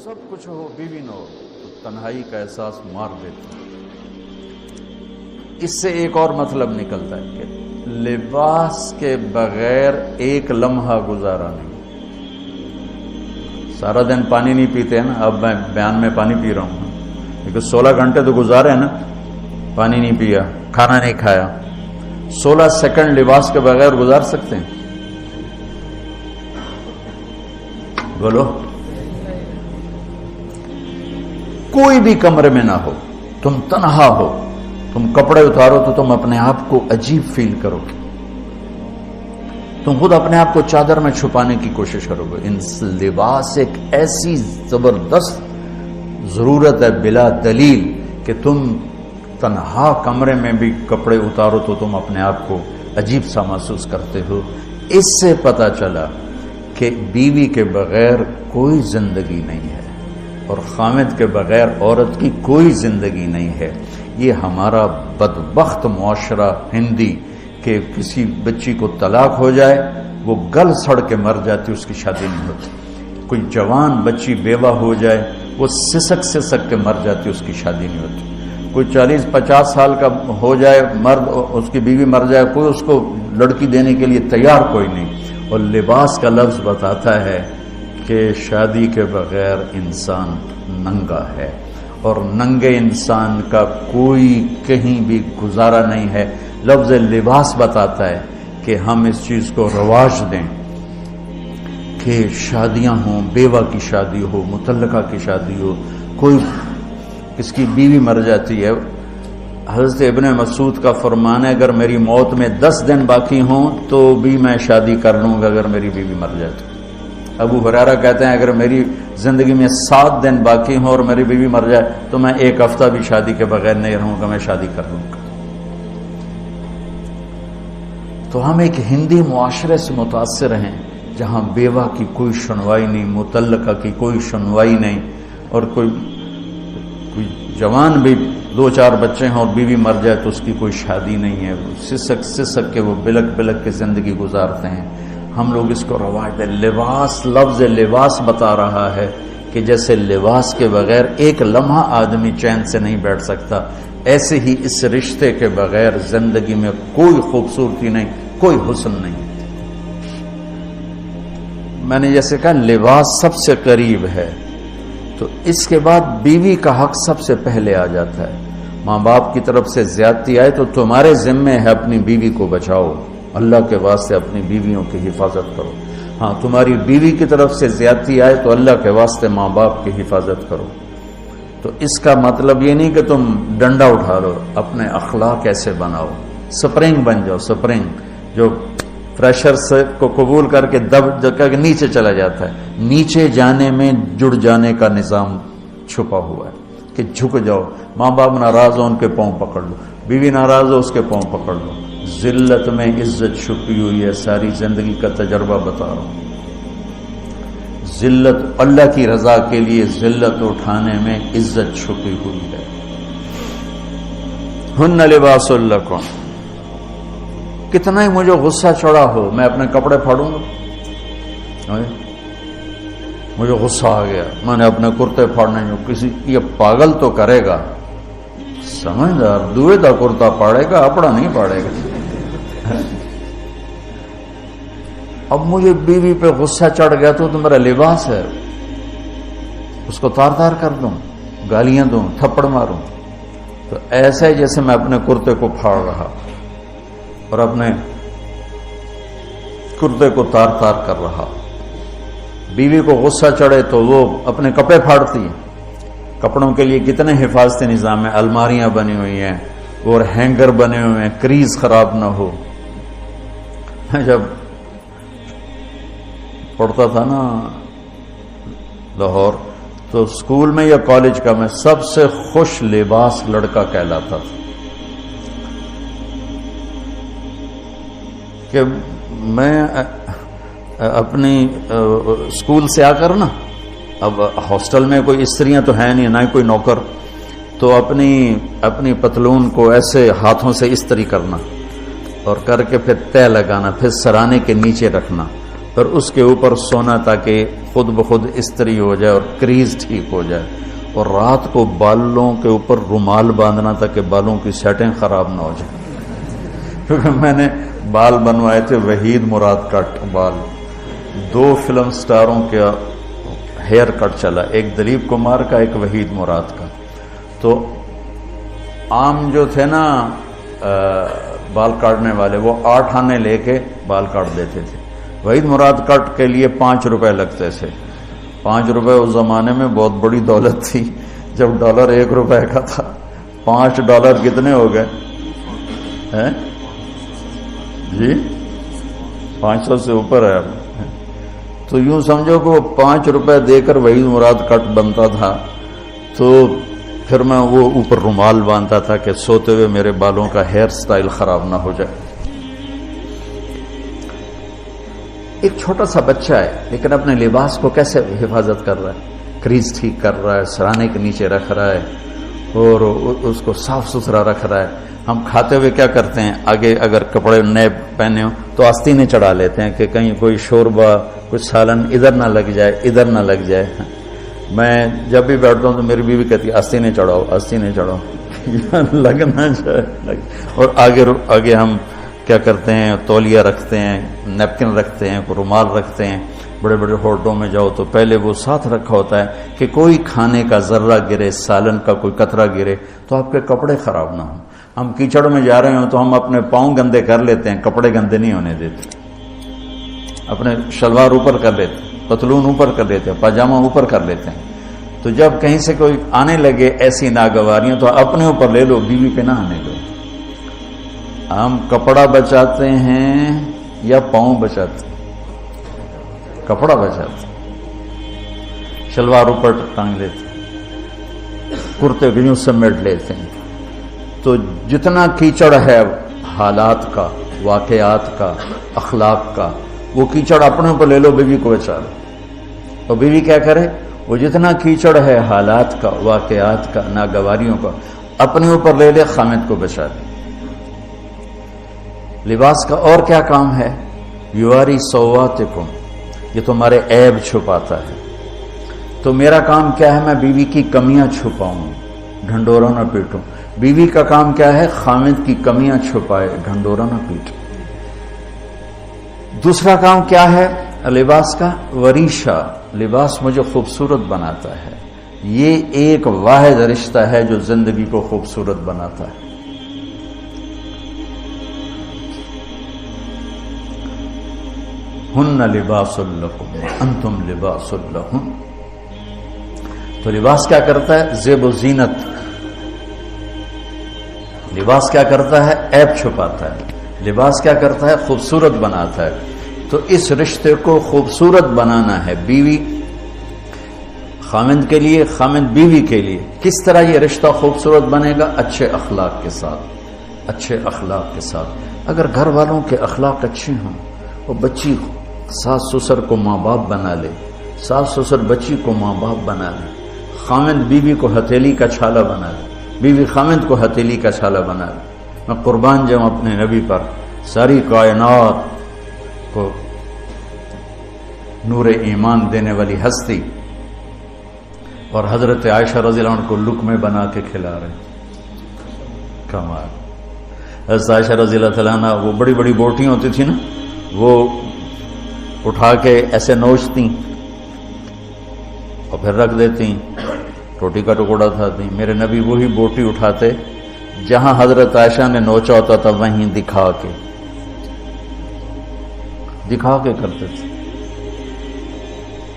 سب کچھ ہو بیوی نہ ہو تو تنہائی کا احساس مار دیتا ہے۔ اس سے ایک اور مطلب نکلتا ہے کہ لباس کے بغیر ایک لمحہ گزارا نہیں۔ سارا دن پانی نہیں پیتے ہیں نا، اب میں بیان میں پانی پی رہا ہوں لیکن 16 گھنٹے تو گزارے ہیں نا، پانی نہیں پیا، کھانا نہیں کھایا، 16 سیکنڈ لباس کے بغیر گزار سکتے ہیں؟ بولو۔ کوئی بھی کمرے میں نہ ہو، تم تنہا ہو، تم کپڑے اتارو تو تم اپنے آپ کو عجیب فیل کرو گے، تم خود اپنے آپ کو چادر میں چھپانے کی کوشش کرو گے۔ ان لباس ایک ایسی زبردست ضرورت ہے بلا دلیل کہ تم تنہا کمرے میں بھی کپڑے اتارو تو تم اپنے آپ کو عجیب سا محسوس کرتے ہو۔ اس سے پتہ چلا کہ بیوی کے بغیر کوئی زندگی نہیں ہے اور خامد کے بغیر عورت کی کوئی زندگی نہیں ہے۔ یہ ہمارا بدبخت معاشرہ ہندی کہ کسی بچی کو طلاق ہو جائے وہ گل سڑ کے مر جاتی، اس کی شادی نہیں ہوتی۔ کوئی جوان بچی بیوہ ہو جائے وہ سسک کے مر جاتی، اس کی شادی نہیں ہوتی۔ کوئی 40-50 سال کا ہو جائے مرد، اس کی بیوی مر جائے، کوئی اس کو لڑکی دینے کے لیے تیار کوئی نہیں۔ اور لباس کا لفظ بتاتا ہے کہ شادی کے بغیر انسان ننگا ہے اور ننگے انسان کا کوئی کہیں بھی گزارا نہیں ہے۔ لفظ لباس بتاتا ہے کہ ہم اس چیز کو رواج دیں کہ شادیاں ہوں، بیوہ کی شادی ہو، مطلقہ کی شادی ہو، کوئی کس کی بیوی مر جاتی ہے۔ حضرت ابن مسعود کا فرمان ہے اگر میری موت میں 10 دن باقی ہوں تو بھی میں شادی کر لوں گا اگر میری بیوی مر جائے تو۔ ابو ہریرہ کہتے ہیں اگر میری زندگی میں 7 دن باقی ہوں اور میری بیوی مر جائے تو میں 1 ہفتہ بھی شادی کے بغیر نہیں رہوں گا، میں شادی کر لوں گا۔ تو ہم ایک ہندی معاشرے سے متاثر ہیں جہاں بیوہ کی کوئی سنوائی نہیں، مطلقہ کی کوئی سنوائی نہیں، اور کوئی جوان بھی 2-4 بچے ہیں اور بیوی مر جائے تو اس کی کوئی شادی نہیں ہے، سسک کے وہ بلک کے زندگی گزارتے ہیں۔ ہم لوگ اس کو رواج دیں۔ لباس، لفظ لباس بتا رہا ہے کہ جیسے لباس کے بغیر ایک لمحہ آدمی چین سے نہیں بیٹھ سکتا، ایسے ہی اس رشتے کے بغیر زندگی میں کوئی خوبصورتی نہیں، کوئی حسن نہیں۔ میں نے جیسے کہا لباس سب سے قریب ہے، تو اس کے بعد بیوی کا حق سب سے پہلے آ جاتا ہے۔ ماں باپ کی طرف سے زیادتی آئے تو تمہارے ذمے ہے اپنی بیوی کو بچاؤ، اللہ کے واسطے اپنی بیویوں کی حفاظت کرو۔ ہاں تمہاری بیوی کی طرف سے زیادتی آئے تو اللہ کے واسطے ماں باپ کی حفاظت کرو۔ تو اس کا مطلب یہ نہیں کہ تم ڈنڈا اٹھا لو، اپنے اخلاق ایسے بناؤ، سپرنگ بن جاؤ، سپرنگ جو پریشر سے کو قبول کر کے دب کر کے نیچے چلا جاتا ہے۔ نیچے جانے میں جڑ جانے کا نظام چھپا ہوا ہے کہ جھک جاؤ، ماں باپ ناراض ہو ان کے پاؤں پکڑ لو، بیوی ناراض ہو اس کے پاؤں پکڑ لو۔ ذلت میں عزت چھپی ہوئی ہے، ساری زندگی کا تجربہ بتا رہا ہوں۔ ذلت، اللہ کی رضا کے لیے ذلت اٹھانے میں عزت چھپی ہوئی ہے۔ ہن لباس لکم، کتنا ہی مجھے غصہ چڑھا ہو میں اپنے کپڑے پھاڑوں گا، مجھے غصہ آ گیا میں نے اپنے کرتے پھاڑنے جو کسی یہ پاگل تو کرے گا، سمجھدار دوئے دا کرتا پاڑے گا، اپنا نہیں پاڑے گا۔ اب مجھے بیوی پہ غصہ چڑھ گیا تو میرا لباس ہے، اس کو تار تار کر دوں، گالیاں دوں، تھپڑ ماروں، تو ایسے جیسے میں اپنے کرتے کو پھاڑ رہا اور اپنے کرتے کو تار تار کر رہا۔ بیوی کو غصہ چڑھے تو وہ اپنے کپڑے پھاڑتی ہے۔ کپڑوں کے لیے کتنے حفاظتی نظام ہیں، الماریاں بنی ہوئی ہیں اور ہینگر بنے ہوئے ہیں، کریز خراب نہ ہو۔ جب پڑھتا تھا نا لاہور تو اسکول میں یا کالج کا میں سب سے خوش لباس لڑکا کہلاتا تھا کہ میں اپنی اسکول سے آ کر نا، اب ہاسٹل میں کوئی استریاں تو ہیں نہیں، نہ کوئی نوکر، تو اپنی پتلون کو ایسے ہاتھوں سے استری کرنا اور کر کے پھر تہ لگانا، پھر سرانے کے نیچے رکھنا پھر اس کے اوپر سونا تاکہ خود بخود استری ہو جائے اور کریز ٹھیک ہو جائے، اور رات کو بالوں کے اوپر رومال باندھنا تاکہ بالوں کی سیٹنگ خراب نہ ہو جائے. کیونکہ میں نے بال بنوائے تھے وحید مراد کٹ بال، 2 فلم سٹاروں کا ہیئر کٹ چلا، ایک دلیپ کمار کا، ایک وحید مراد کا. تو عام جو تھے نا بال کاٹنے والے، وہ 8 آنے لے کے بال کاٹ دیتے تھے. وحید مراد کٹ کے لیے 5 روپے لگتے تھے. 5 روپے اس زمانے میں بہت بڑی دولت تھی، جب ڈالر 1 روپے کا تھا. $5 کتنے ہو گئے جی؟ 500 سے اوپر ہے. تو یوں سمجھو کہ وہ 5 روپے دے کر وحید مراد کٹ بنتا تھا. تو پھر میں وہ اوپر رومال باندھتا تھا کہ سوتے ہوئے میرے بالوں کا ہیئر سٹائل خراب نہ ہو جائے. ایک چھوٹا سا بچہ ہے لیکن اپنے لباس کو کیسے حفاظت کر رہا ہے، کریز ٹھیک کر رہا ہے، سرانے کے نیچے رکھ رہا ہے اور اس کو صاف ستھرا رکھ رہا ہے. ہم کھاتے ہوئے کیا کرتے ہیں، آگے اگر کپڑے نئے پہنے ہوں تو آستینے چڑھا لیتے ہیں کہ کہیں کوئی شوربہ کچھ سالن ادھر نہ لگ جائے، ادھر نہ لگ جائے. میں جب بھی بیٹھتا ہوں تو میری بیوی کہتی ہے آستینے چڑھاؤ، آستینے چڑھاؤ، لگ نہ جائے. اور آگے ہم کیا کرتے ہیں، تولیہ رکھتے ہیں، نیپکن رکھتے ہیں، رومال رکھتے ہیں. بڑے بڑے ہوٹلوں میں جاؤ تو پہلے وہ ساتھ رکھا ہوتا ہے کہ کوئی کھانے کا ذرہ گرے، سالن کا کوئی قطرہ گرے تو آپ کے کپڑے خراب نہ ہوں. ہم کیچڑ میں جا رہے ہوں تو ہم اپنے پاؤں گندے کر لیتے ہیں، کپڑے گندے نہیں ہونے دیتے. اپنے شلوار اوپر کر لیتے ہیں، پتلون اوپر کر لیتے ہیں، پاجامہ اوپر کر لیتے ہیں. تو جب کہیں سے کوئی آنے لگے ایسی ناگواریاں تو اپنے اوپر لے لو، بیوی پہ نہ آنے دو. ہم کپڑا بچاتے ہیں یا پاؤں بچاتے ہیں؟ کپڑا بچاتے ہیں. شلوار اوپر ٹانگ لیتے ہیں، کرتے کو یوں سمیٹ لیتے ہیں. تو جتنا کیچڑ ہے حالات کا، واقعات کا، اخلاق کا، وہ کیچڑ اپنے اوپر لے لو، بیوی کو بچا لو. اور بیوی کیا کرے، وہ جتنا کیچڑ ہے حالات کا، واقعات کا، ناگواریوں کا، اپنے اوپر لے لے، خامد کو بچا لے. لباس کا اور کیا کام ہے، یواری سواتکم، یہ تمہارے عیب چھپاتا ہے. تو میرا کام کیا ہے، میں بیوی کی کمیاں چھپاؤں، ڈھنڈورا نہ پیٹوں. بیوی کا کام کیا ہے، خامد کی کمیاں چھپائے، ڈھنڈورا نہ پیٹے. دوسرا کام کیا ہے لباس کا، وریشہ، لباس مجھے خوبصورت بناتا ہے. یہ ایک واحد رشتہ ہے جو زندگی کو خوبصورت بناتا ہے. ہن لباس لکم انتم لباس لہن. تو لباس کیا کرتا ہے، زیب و زینت. لباس کیا کرتا ہے، عیب چھپاتا ہے. لباس کیا کرتا ہے، خوبصورت بناتا ہے. تو اس رشتے کو خوبصورت بنانا ہے، بیوی خامند کے لیے، خامند بیوی کے لیے. کس طرح یہ رشتہ خوبصورت بنے گا، اچھے اخلاق کے ساتھ. اچھے اخلاق کے ساتھ. اگر گھر والوں کے اخلاق اچھے ہوں، اور بچی ساس سسر کو ماں باپ بنا لے، ساس سسر بچی کو ماں باپ بنا لے، خامند بیوی کو ہتھیلی کا چھالا بنا لے، بیوی خامند کو ہتھیلی کا چھالا بنا لے. میں قربان جاؤں اپنے نبی پر، ساری کائنات کو نور ایمان دینے والی ہستی، اور حضرت عائشہ رضی اللہ عنہ کو لقمے بنا کے کھلا رہے. کمال. حضرت عائشہ رضی اللہ تعالیٰ عنہ، وہ بڑی بڑی بوٹیاں ہوتی تھی نا، وہ اٹھا کے ایسے نوچتی اور پھر رکھ دیتی، روٹی کا ٹکڑا اٹھاتی. میرے نبی وہی بوٹی اٹھاتے جہاں حضرت عائشہ نے نوچا ہوتا تھا، وہیں دکھا کے کرتے تھے،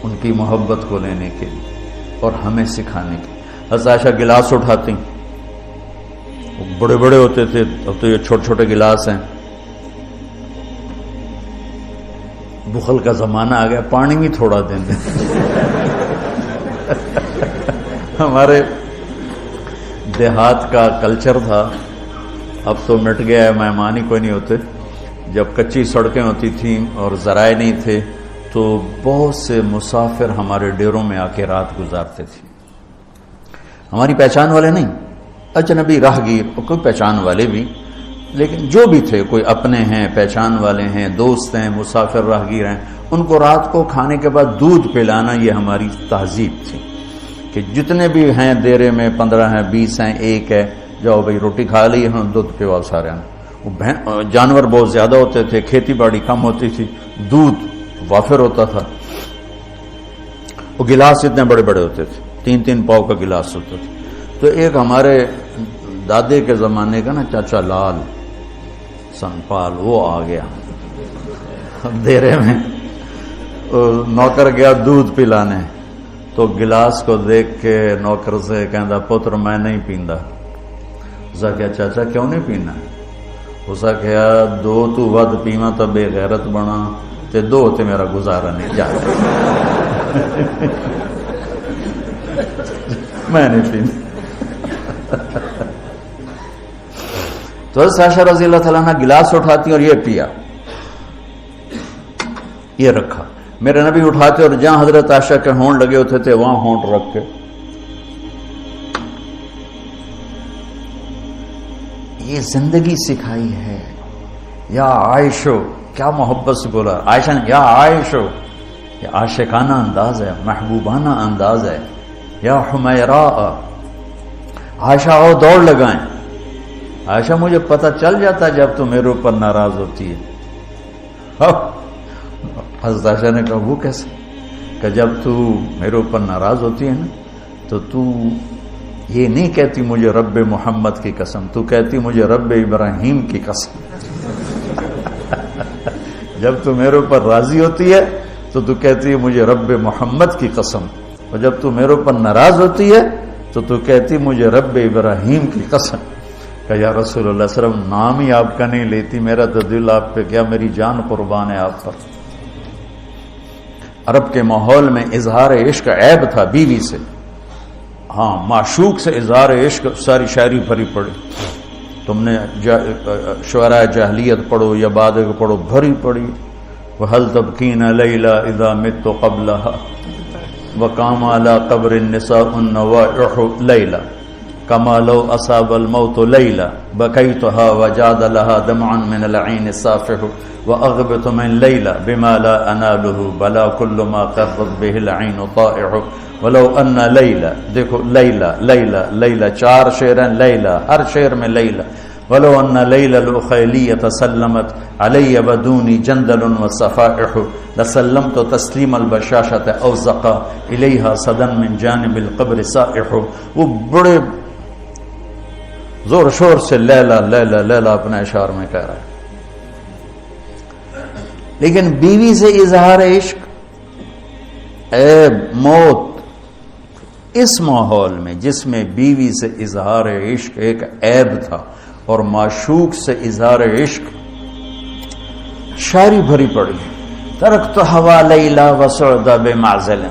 ان کی محبت کو لینے کے لیے اور ہمیں سکھانے کے. حضرت عائشہ گلاس اٹھاتی، بڑے بڑے ہوتے تھے، اب تو یہ چھوٹے چھوٹے گلاس ہیں. بخل کا زمانہ آ گیا، پانی بھی تھوڑا دیں دیں. ہمارے دیہات کا کلچر تھا، اب تو مٹ گیا ہے، مہمان ہی کوئی نہیں ہوتے. جب کچی سڑکیں ہوتی تھیں اور ذرائع نہیں تھے تو بہت سے مسافر ہمارے ڈیروں میں آ کے رات گزارتے تھے. ہماری پہچان والے نہیں، اجنبی راہگیر، اور کوئی پہچان والے بھی، لیکن جو بھی تھے، کوئی اپنے ہیں، پہچان والے ہیں، دوست ہیں، مسافر راہگیر ہیں، ان کو رات کو کھانے کے بعد دودھ پلانا یہ ہماری تہذیب تھی کہ جتنے بھی ہیں دیرے میں 15 ہیں، 20 ہیں، ایک ہے، جاؤ بھائی روٹی کھا لی ہاں، دودھ پیواؤ سارے ہیں۔ جانور بہت زیادہ ہوتے تھے، کھیتی باڑی کم ہوتی تھی، دودھ وافر ہوتا تھا، وہ گلاس اتنے بڑے بڑے ہوتے تھے، 3 پاؤ کا گلاس ہوتا تھا۔ تو ایک ہمارے دادے کے زمانے کا نا چاچا لال سنپال، وہ آ گیا دیرے میں، نوکر گیا دودھ پلانے، تو گلاس کو دیکھ کے نوکر سے کہندا پتر میں نہیں پیندا۔ اسا کیا چاچا کیوں نہیں پینا؟ اسا کیا 2 تو ود پیواں تو بے غیرت بنا، تے 2 تے میرا گزارا نہیں جاتا میں نہیں پیندا۔ تو حضرت عائشہ رضی اللہ تعالیٰ عنہ گلاس اٹھاتی اور یہ پیا، یہ رکھا۔ میرے نبی اٹھاتے اور جہاں حضرت عائشہ کے ہونٹ لگے ہوتے تھے وہاں ہونٹ رکھ کے یہ زندگی سکھائی ہے۔ یا عائشو، کیا محبت سے بولا عائشہ نے، یا عائشو، یہ عاشقانہ انداز ہے، محبوبانہ انداز ہے۔ یا حمیراء، عائشہ آؤ دوڑ لگائیں۔ عائشہ مجھے پتہ چل جاتا جب تو میرے اوپر ناراض ہوتی ہے۔ حضرت عائشہ نے کہا وہ کیسے؟ کہ جب تو میرے اوپر ناراض ہوتی ہے نا تو یہ نہیں کہتی مجھے رب محمد کی قسم، تو کہتی مجھے رب ابراہیم کی قسم۔ جب تو میرے اوپر راضی ہوتی ہے تو کہتی ہے مجھے رب محمد کی قسم، اور جب تو میرے اوپر ناراض ہوتی ہے تو کہتی مجھے رب ابراہیم کی قسم۔ کہ یا رسول اللہ صلی اللہ علیہ وسلم نام ہی آپ کا نہیں لیتی، میرا تو دل آپ پہ کیا، میری جان قربان ہے آپ پر۔ عرب کے ماحول میں اظہار عشق عیب تھا بیوی سے، ہاں معشوق سے اظہار عشق ساری شاعری بھری پڑی، تم نے شعراء جاہلیت پڑھو یا بعد کو پڑھو، بھری پڑی۔ وَهَلْ تَبْكِينَ لَيْلَا إِذَا مِتُّ قَبْلَهَا وَقَامَ عَلَى قَبْرِ النِّسَاءُ النَّوَائِحُ لَيْلَا كَمَا لَوْ أَصَابَ الْمَوْتُ لَيْلَا بَكَيْتُهَا وَجَادَ لَهَا دَمْعًا مِنَ الْعَيْنِ صَافِحُ وَأَغْبِتُ مِنْ لَيْلَا بِمَا لَا أَنَالُهُ بَلَا كُلُّ مَا قَرَّتْ بِهِ الْعَيْنُ طَائِعُ وَلَوْ أَنَّ لَيْلَا، دیکھو لیلا لیلا لیلا، 4 شعر ہیں لیلا، ہر شعر میں لیلا۔ وَلَوْ أَنَّ لَيْلَ الْأُخَيْلِيَّةَ سَلَّمَتْ عَلَيَّ بَدُونِي جَنْدَلٌ وَصَفَائِحُ لَسَلَّمْتُ تَسْلِيمَ الْبَشَاشَةِ أَوْ زَقَى إِلَيْهَا صَدًا مِنْ جَانِبِ الْقَبْرِ سَائِحُ۔ وہ بڑے زور شور سے لیلا لیلا لیلا اپنے اشعار میں کہہ رہا ہے، لیکن بیوی سے اظہار عشق عیب، موت، اس ماحول میں جس میں بیوی سے اظہار عشق ایک عیب تھا اور معشوق سے اظہار عشق شاعری بھری پڑی۔ ترکت ہوا لیلا وسعد بمعزل،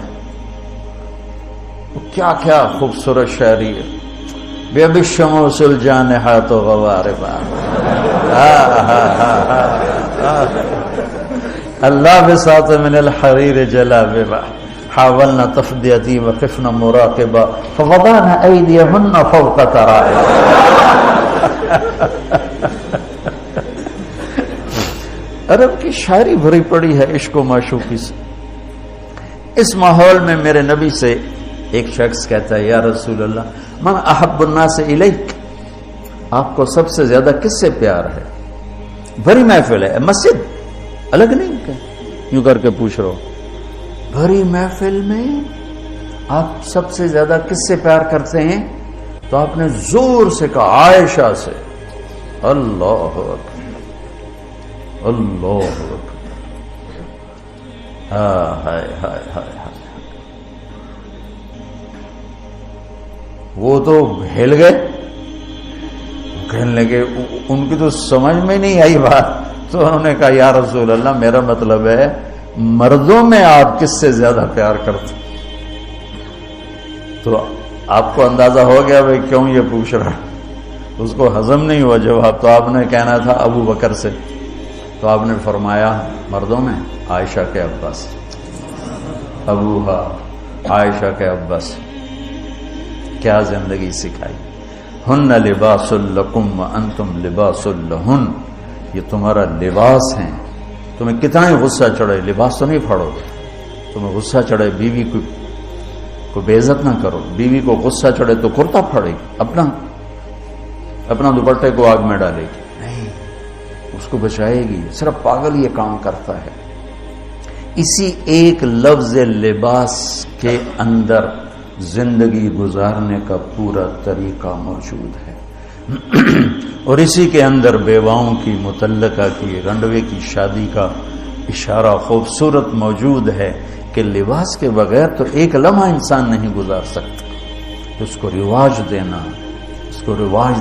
کیا کیا خوبصورت شاعری ہے۔ بِأَبِي الشَّمُوسُ الْجَانِحَاتُ غَوَارِبًا اللَّابِسَاتُ مِنَ الْحَرِيرِ جَلَابِبًا حاولنا تفدیتی وقفنا مراقبا فوضعنا ایدیہن فوق ترائب۔ عرب کی شاعری بھری پڑی ہے عشق و معشوقی سے۔ اس ماحول میں میرے نبی سے ایک شخص کہتا ہے یا رسول اللہ من احب الناس الیک، آپ کو سب سے زیادہ کس سے پیار ہے؟ بھری محفل ہے، مسجد الگ نہیں کہ یوں کر کے پوچھ رہا ہو، بھری محفل میں آپ سب سے زیادہ کس سے پیار کرتے ہیں؟ تو آپ نے زور سے کہا عائشہ سے۔ اللہ اکبر اللہ اکبر، ہائے ہائے ہائے، وہ تو ہل گئے، کہنے لگے، ان کی تو سمجھ میں نہیں آئی بات، تو انہوں نے کہا یا رسول اللہ میرا مطلب ہے مردوں میں آپ کس سے زیادہ پیار کرتے؟ تو آپ کو اندازہ ہو گیا بھائی کیوں یہ پوچھ رہا، اس کو ہضم نہیں ہوا جواب، تو آپ نے کہنا تھا ابو بکر سے، تو آپ نے فرمایا مردوں میں عائشہ کے ابا سے، ابوہا عائشہ کے ابا سے۔ کیا زندگی سکھائی ہن لباس لکم وانتم لباس لہن، یہ تمہارا لباس ہیں. تمہیں کتنا ہی غصہ چڑھے لباس تو نہیں پھاڑو گے. تمہیں غصہ چڑھے بیوی کو بے عزت نہ کرو. بیوی کو غصہ چڑھے تو کرتا پھاڑے گی، اپنا دوپٹے کو آگ میں ڈالے گی، نہیں، اس کو بچائے گی. صرف پاگل یہ کام کرتا ہے. اسی ایک لفظ لباس کے اندر زندگی گزارنے کا پورا طریقہ موجود ہے. اور اسی کے اندر بیواؤں کی، مطلقہ کی، رنڈوے کی شادی کا اشارہ خوبصورت موجود ہے کہ لباس کے بغیر تو ایک لمحہ انسان نہیں گزار سکتا. اس کو رواج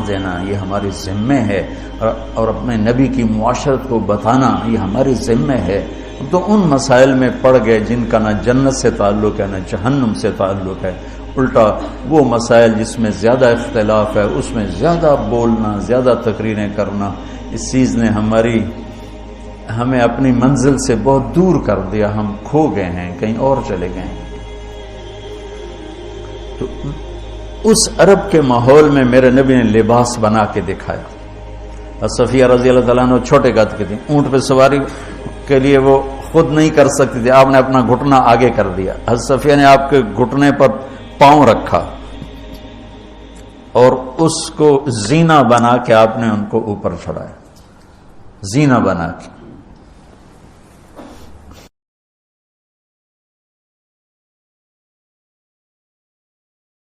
دینا یہ ہماری ذمہ ہے، اور اپنے نبی کی معاشرت کو بتانا یہ ہماری ذمہ ہے. تو ان مسائل میں پڑ گئے جن کا نہ جنت سے تعلق ہے نہ جہنم سے تعلق ہے. الٹا وہ مسائل جس میں زیادہ اختلاف ہے اس میں زیادہ بولنا، زیادہ تقریریں کرنا، اس چیز نے ہمیں اپنی منزل سے بہت دور کر دیا. ہم کھو گئے ہیں، کہیں اور چلے گئے ہیں. تو اس عرب کے ماحول میں میرے نبی نے لباس بنا کے دکھایا. صفیہ رضی اللہ تعالیٰ عنہ چھوٹے قد کی تھی، اونٹ پہ سواری کے لیے وہ خود نہیں کر سکتی تھی. آپ نے اپنا گھٹنا آگے کر دیا. حضرت صفیہ نے آپ کے گھٹنے پر پاؤں رکھا اور اس کو زینہ بنا کے آپ نے ان کو اوپر چڑھایا، زینہ بنا کے.